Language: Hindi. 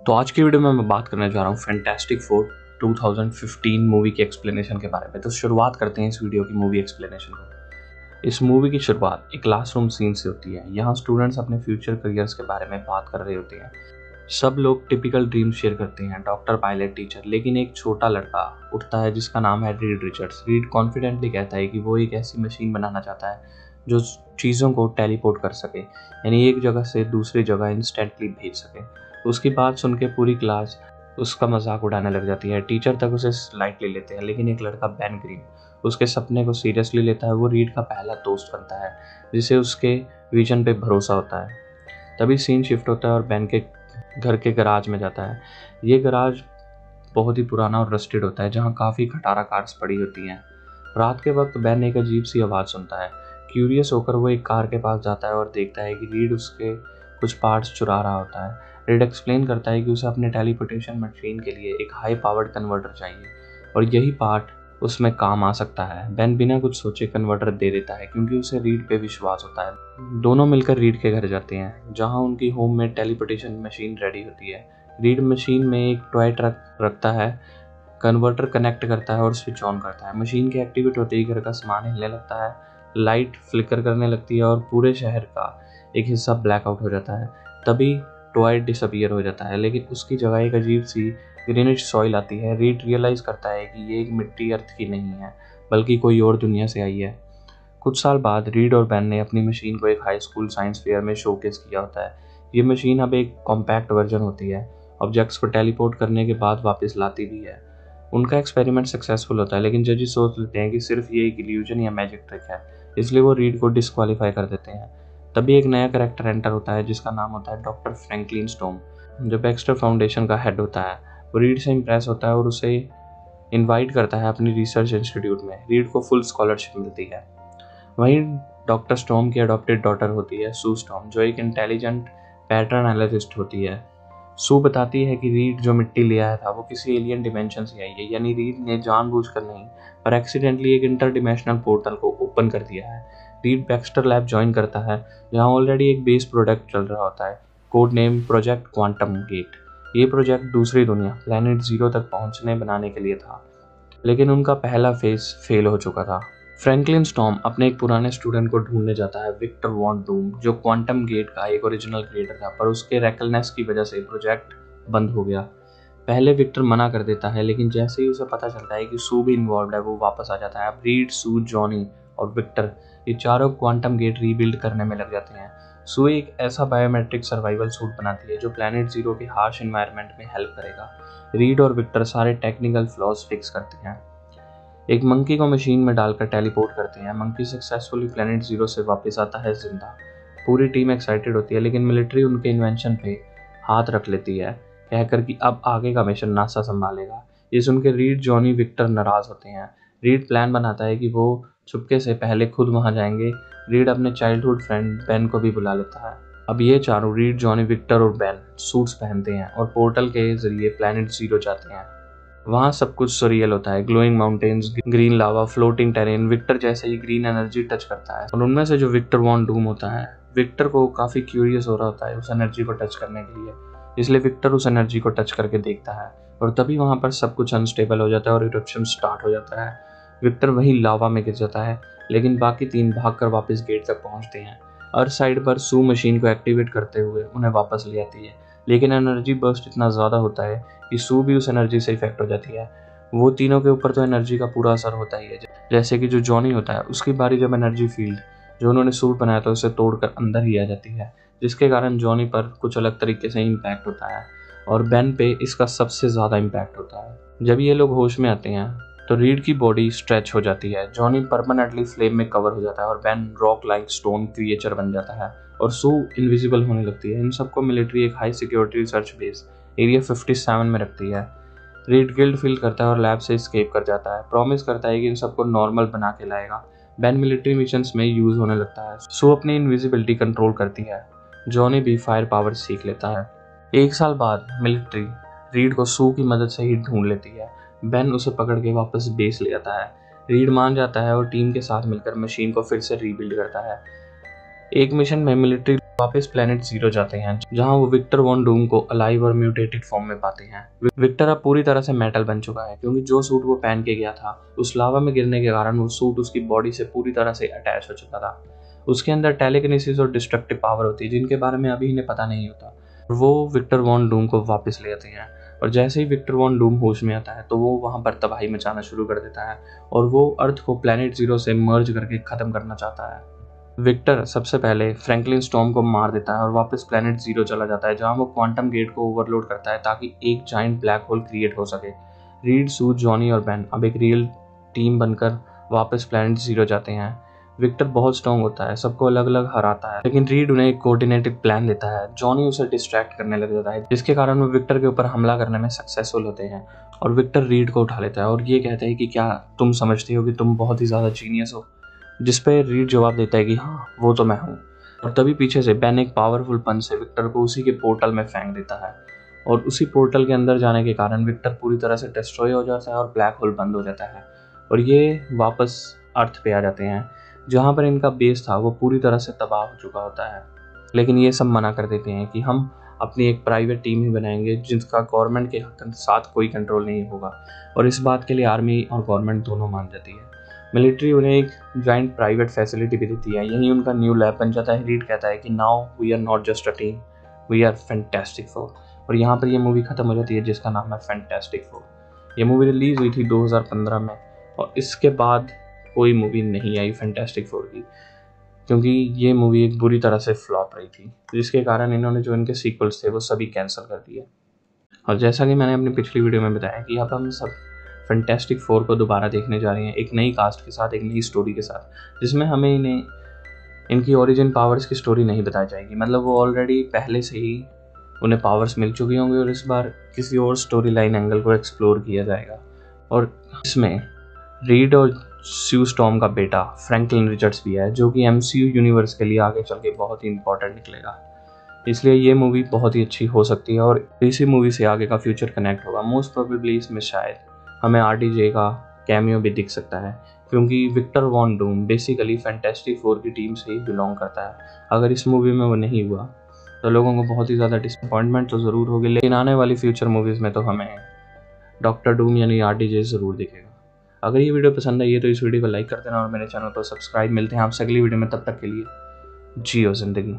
तो आज की वीडियो में मैं बात करने जा रहा हूँ फैंटास्टिक फोर 2015 मूवी के एक्सप्लेनेशन के बारे में। तो शुरुआत करते हैं इस वीडियो की मूवी एक्सप्लेनेशन को। इस मूवी की शुरुआत एक क्लासरूम सीन से होती है। यहाँ स्टूडेंट्स अपने फ्यूचर करियर्स के बारे में बात कर रहे होते हैं। सब लोग टिपिकल ड्रीम शेयर करते हैं, डॉक्टर, पायलट, टीचर। लेकिन एक छोटा लड़का उठता है जिसका नाम है रीड रिचर्ड्स। रीड कॉन्फिडेंटली कहता है कि वो एक ऐसी मशीन बनाना चाहता है जो चीज़ों को टेलीपोर्ट कर सके, यानी एक जगह से दूसरी जगह इंस्टेंटली भेज सके। उसकी बात सुन के पूरी क्लास उसका मजाक उड़ाने लग जाती है। टीचर तक उसे लाइटली लेते हैं, लेकिन एक लड़का बेन ग्रीन उसके सपने को सीरियसली लेता है। वो रीड का पहला दोस्त बनता है जिसे उसके विजन पे भरोसा होता है। तभी सीन शिफ्ट होता है और बेन के घर के गराज में जाता है। ये गराज बहुत ही पुराना और रस्टेड होता है, जहाँ काफ़ी खटारा कार्स पड़ी होती हैं। रात के वक्त बेन एक अजीब सी आवाज़ सुनता है। क्यूरियस होकर वो एक कार के पास जाता है और देखता है कि रीड उसके कुछ पार्ट्स चुरा रहा होता है। रीड एक्सप्लेन करता है कि उसे अपने टेलीपोर्टेशन मशीन के लिए एक हाई पावर्ड कन्वर्टर चाहिए और यही पार्ट उसमें काम आ सकता है। बेन बिना कुछ सोचे कन्वर्टर दे देता है क्योंकि उसे रीड पे विश्वास होता है। दोनों मिलकर रीड के घर जाते हैं जहां उनकी होम में टेलीपोर्टेशन मशीन रेडी होती है। रीड मशीन में एक टॉय ट्रक रखता है, कन्वर्टर कनेक्ट करता है और स्विच ऑन करता है। मशीन के एक्टिवेट होते ही घर का सामान हिलने लगता है, लाइट फ्लिकर करने लगती है और पूरे शहर का एक हिस्सा ब्लैकआउट हो जाता है। तभी टॉय डिसअपियर हो जाता है, लेकिन उसकी जगह एक अजीब सी ग्रीनिश सॉइल आती है। रीड रियलाइज करता है कि ये एक मिट्टी अर्थ की नहीं है, बल्कि कोई और दुनिया से आई है। कुछ साल बाद रीड और बेन ने अपनी मशीन को एक हाई स्कूल साइंस फेयर में शोकेस किया होता है। ये मशीन अब एक कॉम्पैक्ट वर्जन होती है, ऑब्जेक्ट्स को टेलीपोर्ट करने के बाद वापस लाती भी है। उनका एक्सपेरिमेंट सक्सेसफुल होता है, लेकिन जजेस सोच लेते हैं कि सिर्फ ये एक इल्यूजन या मैजिक ट्रिक है, इसलिए वो रीड को डिस्क्वालीफाई कर देते हैं। तभी एक नया कैरेक्टर एंटर होता है जिसका नाम होता है डॉक्टर फ्रैंकलिन स्टोम, जो बैक्स्टर फाउंडेशन का हेड होता है। वो रीड से इम्प्रेस होता है और उसे इनवाइट करता है अपनी रिसर्च इंस्टीट्यूट में। रीड को फुल स्कॉलरशिप मिलती है। वहीं डॉक्टर स्टॉम की अडॉप्टेड डॉटर होती है सू स्टॉम, जो एक इंटेलिजेंट पैटर्न एनालिस्ट होती है। सू बताती है कि रीड जो मिट्टी ले आया था वो किसी एलियन डिमेंशन से आई है, यानी रीड ने जानबूझकर नहीं पर एक्सीडेंटली एक इंटरडिमेंशनल पोर्टल को ओपन कर दिया है। रीड बैक्स्टर लैब ज्वाइन करता है जहां ऑलरेडी एक बेस प्रोडक्ट चल रहा होता है, code name project quantum gate. ये प्रोजेक्ट दूसरी दुनिया प्लैनेट जीरो तक पहुंचने बनाने के लिए था, लेकिन उनका पहला फेज फेल हो चुका था। फ्रैंकलिन स्टॉर्म अपने एक पुराने स्टूडेंट को ढूंढने जाता है, विक्टर वॉन डूम, जो क्वांटम गेट का एक ओरिजिनल क्रिएटर था, पर उसके रेकलनेस की वजह से प्रोजेक्ट बंद हो गया। पहले विक्टर मना कर देता है, लेकिन जैसे ही उसे पता चलता है कि सू भी इन्वॉल्व है, वो वापस आ जाता है। अब रीड, सू, जॉनी और विक्टर ये चारों क्वांटम गेट रीबिल्ड करने में लग जाते हैं। सू एक ऐसा बायोमेट्रिक सर्वाइवल सूट बनाती है जो प्लैनेट जीरो के हार्श एनवायरनमेंट में हेल्प करेगा। रीड और विक्टर सारे टेक्निकल फ्लॉज फिक्स करते हैं। एक मंकी को मशीन में डालकर टेलीपोर्ट करते हैं। मंकी सक्सेसफुली प्लैनेट जीरो से वापस आता है जिंदा। पूरी टीम एक्साइटेड होती है, लेकिन मिलिट्री उनके इन्वेंशन पे हाथ रख लेती है, कहकर कि अब आगे का मिशन नासा संभालेगा। ये सुन के रीड, जॉनी, विक्टर नाराज होते हैं। रीड प्लान बनाता है कि वो चुपके से पहले खुद वहां जाएंगे। रीड अपने चाइल्डहुड फ्रेंड बेन को भी बुला लेता है। अब ये चारों, रीड, जॉनी, विक्टर और बेन, सूट्स पहनते हैं और पोर्टल के जरिए प्लैनेट जीरो जाते हैं। वहाँ सब कुछ सुरियल होता है, ग्लोइंग माउंटेन्स, ग्रीन लावा, फ्लोटिंग टेरेन। विक्टर जैसे ही ग्रीन एनर्जी टच करता है, और उनमें से जो विक्टर वॉन डूम होता है, विक्टर को काफ़ी क्यूरियस हो रहा होता है उस एनर्जी को टच करने के लिए, इसलिए विक्टर उस एनर्जी को टच करके देखता है और तभी वहाँ पर सब कुछ अनस्टेबल हो जाता है और इरप्शन स्टार्ट हो जाता है। विक्टर वहीं लावा में गिर जाता है, लेकिन बाकी तीन भागकर वापस गेट तक पहुँचते हैं। अर्थ साइड पर सू मशीन को एक्टिवेट करते हुए उन्हें वापस ले आती है, लेकिन एनर्जी बर्स्ट इतना ज़्यादा होता है कि सू भी उस एनर्जी से इफेक्ट हो जाती है। वो तीनों के ऊपर तो एनर्जी का पूरा असर होता ही है। जैसे कि जो जॉनी होता है, उसकी बारी जब एनर्जी फील्ड जो उन्होंने सूट बनाया था उसे तोड़कर अंदर ही आ जाती है, जिसके कारण जॉनी पर कुछ अलग तरीके से इम्पैक्ट होता है और बेन पे इसका सबसे ज़्यादा इम्पैक्ट होता है। जब ये लोग होश में आते हैं तो रीड की बॉडी स्ट्रेच हो जाती है, जॉनी परमानेंटली फ्लेम में कवर हो जाता है और Ben rock like stone creature बन जाता है और सू इनविजिबल होने लगती है। इन सबको मिलिट्री एक high security research base area 57 में रखती है। रीड गिल्ड फील करता है और लैब से एस्केप कर जाता है, प्रॉमिस करता है कि इन सबको नॉर्मल बना के लाएगा। बेन मिलिट्री मिशंस में यूज होने लगता है। सू अपनी इनविजिबिलिटी कंट्रोल करती है। जॉनी भी फायर पावर सीख लेता है। एक साल बाद मिलिट्री रीड को सू की मदद से ही ढूंढ लेती है। बेन उसे पकड़ के वापस बेस ले आता है। रीड मान जाता है और टीम के साथ मिलकर मशीन को फिर से रीबिल्ड करता है। एक मिशन में मिलिट्री वापस प्लेनेट जीरो जाते हैं जहां वो विक्टर वॉन डूम को अलाइव और म्यूटेटेड फॉर्म में पाते हैं। विक्टर अब पूरी तरह से मेटल बन चुका है क्योंकि जो सूट वो पहन के गया था उस लावा में गिरने के कारण वो सूट उसकी बॉडी से पूरी तरह से अटैच हो चुका था। उसके अंदर टेलीकिनेसिस और डिस्ट्रक्टिव पावर होती है जिनके बारे में अभी इन्हें पता नहीं होता। वो विक्टर वॉन डूम को वापस ले आते हैं और जैसे ही विक्टर वॉन डूम होश में आता है तो वो वहाँ पर तबाही मचाना शुरू कर देता है और वो अर्थ को प्लेनेट जीरो से मर्ज करके ख़त्म करना चाहता है। विक्टर सबसे पहले फ्रैंकलिन स्टॉर्म को मार देता है और वापस प्लेनेट जीरो चला जाता है जहाँ वो क्वांटम गेट को ओवरलोड करता है ताकि एक जाइंट ब्लैक होल क्रिएट हो सके। रीड, सू, जॉनी और बेन अब एक रियल टीम बनकर वापस प्लेनेट जीरो जाते हैं। विक्टर बहुत स्ट्रॉन्ग होता है, सबको अलग अलग हराता है, लेकिन रीड उन्हें एक कोऑर्डिनेटेड प्लान देता है। जॉनी उसे डिस्ट्रैक्ट करने लग जाता है जिसके कारण वो विक्टर के ऊपर हमला करने में सक्सेसफुल होते हैं और विक्टर रीड को उठा लेता है और ये कहते हैं कि क्या तुम समझते हो कि तुम बहुत ही ज़्यादा जीनियस हो, जिस पे रीड जवाब देता है कि हाँ वो तो मैं हूँ। और तभी पीछे से बेन एक पावरफुल पंच से विक्टर को उसी के पोर्टल में फेंक देता है और उसी पोर्टल के अंदर जाने के कारण विक्टर पूरी तरह से डिस्ट्रॉय हो जाता है और ब्लैक होल बंद हो जाता है और ये वापस अर्थ पे आ जाते हैं जहाँ पर इनका बेस था वो पूरी तरह से तबाह हो चुका होता है। लेकिन ये सब मना कर देते हैं कि हम अपनी एक प्राइवेट टीम ही बनाएंगे जिसका गवर्नमेंट के साथ कोई कंट्रोल नहीं होगा और इस बात के लिए आर्मी और गवर्नमेंट दोनों मान जाती है। मिलिट्री उन्हें एक जॉइंट प्राइवेट फैसिलिटी भी देती है, यही उनका न्यू लैब बन जाता है। रीड कहता है कि now we are not just a team, we are fantastic four. और यहाँ पर ये मूवी खत्म हो जाती है जिसका नाम है फैंटास्टिक फोर। ये मूवी रिलीज हुई थी 2015 में और इसके बाद कोई मूवी नहीं आई फैंटास्टिक फोर की क्योंकि ये मूवी एक बुरी तरह से फ्लॉप रही थी जिसके कारण इन्होंने जो इनके सीक्वल्स थे वो सभी कैंसिल कर दिए। और जैसा कि मैंने अपनी पिछली वीडियो में बताया कि अब हम सब फैंटास्टिक फोर को दोबारा देखने जा रहे हैं एक नई कास्ट के साथ, एक नई स्टोरी के साथ, जिसमें हमें इनकी ओरिजिन पावर्स की स्टोरी नहीं बताई जाएगी। मतलब वो ऑलरेडी पहले से ही उन्हें पावर्स मिल चुकी होंगी और इस बार किसी और स्टोरी लाइन एंगल को एक्सप्लोर किया जाएगा। और इसमें रीड और स्यू स्टॉर्म का बेटा फ्रैंकलिन रिचर्ड्स भी है जो कि MCU यूनिवर्स के लिए आगे चल के बहुत ही इंपॉर्टेंट निकलेगा। इसलिए ये मूवी बहुत ही अच्छी हो सकती है और इसी मूवी से आगे का फ्यूचर कनेक्ट होगा। मोस्ट प्रोबेबली इसमें शायद हमें RDJ का कैमियो भी दिख सकता है क्योंकि Victor von Doom basically fantastic four की टीम से ही बिलोंग करता है। अगर इस मूवी में वो नहीं हुआ तो लोगों को बहुत ही ज़्यादा डिसअपॉइंटमेंट तो ज़रूर होगी, लेकिन आने वाली फ्यूचर मूवीज़ में तो हमें डॉक्टर डूम यानी RDJ ज़रूर दिखेगा। अगर ये वीडियो पसंद आई है तो इस वीडियो को लाइक कर देना और मेरे चैनल को सब्सक्राइब। मिलते हैं आपसे अगली वीडियो में, तब तक के लिए जियो ज़िंदगी।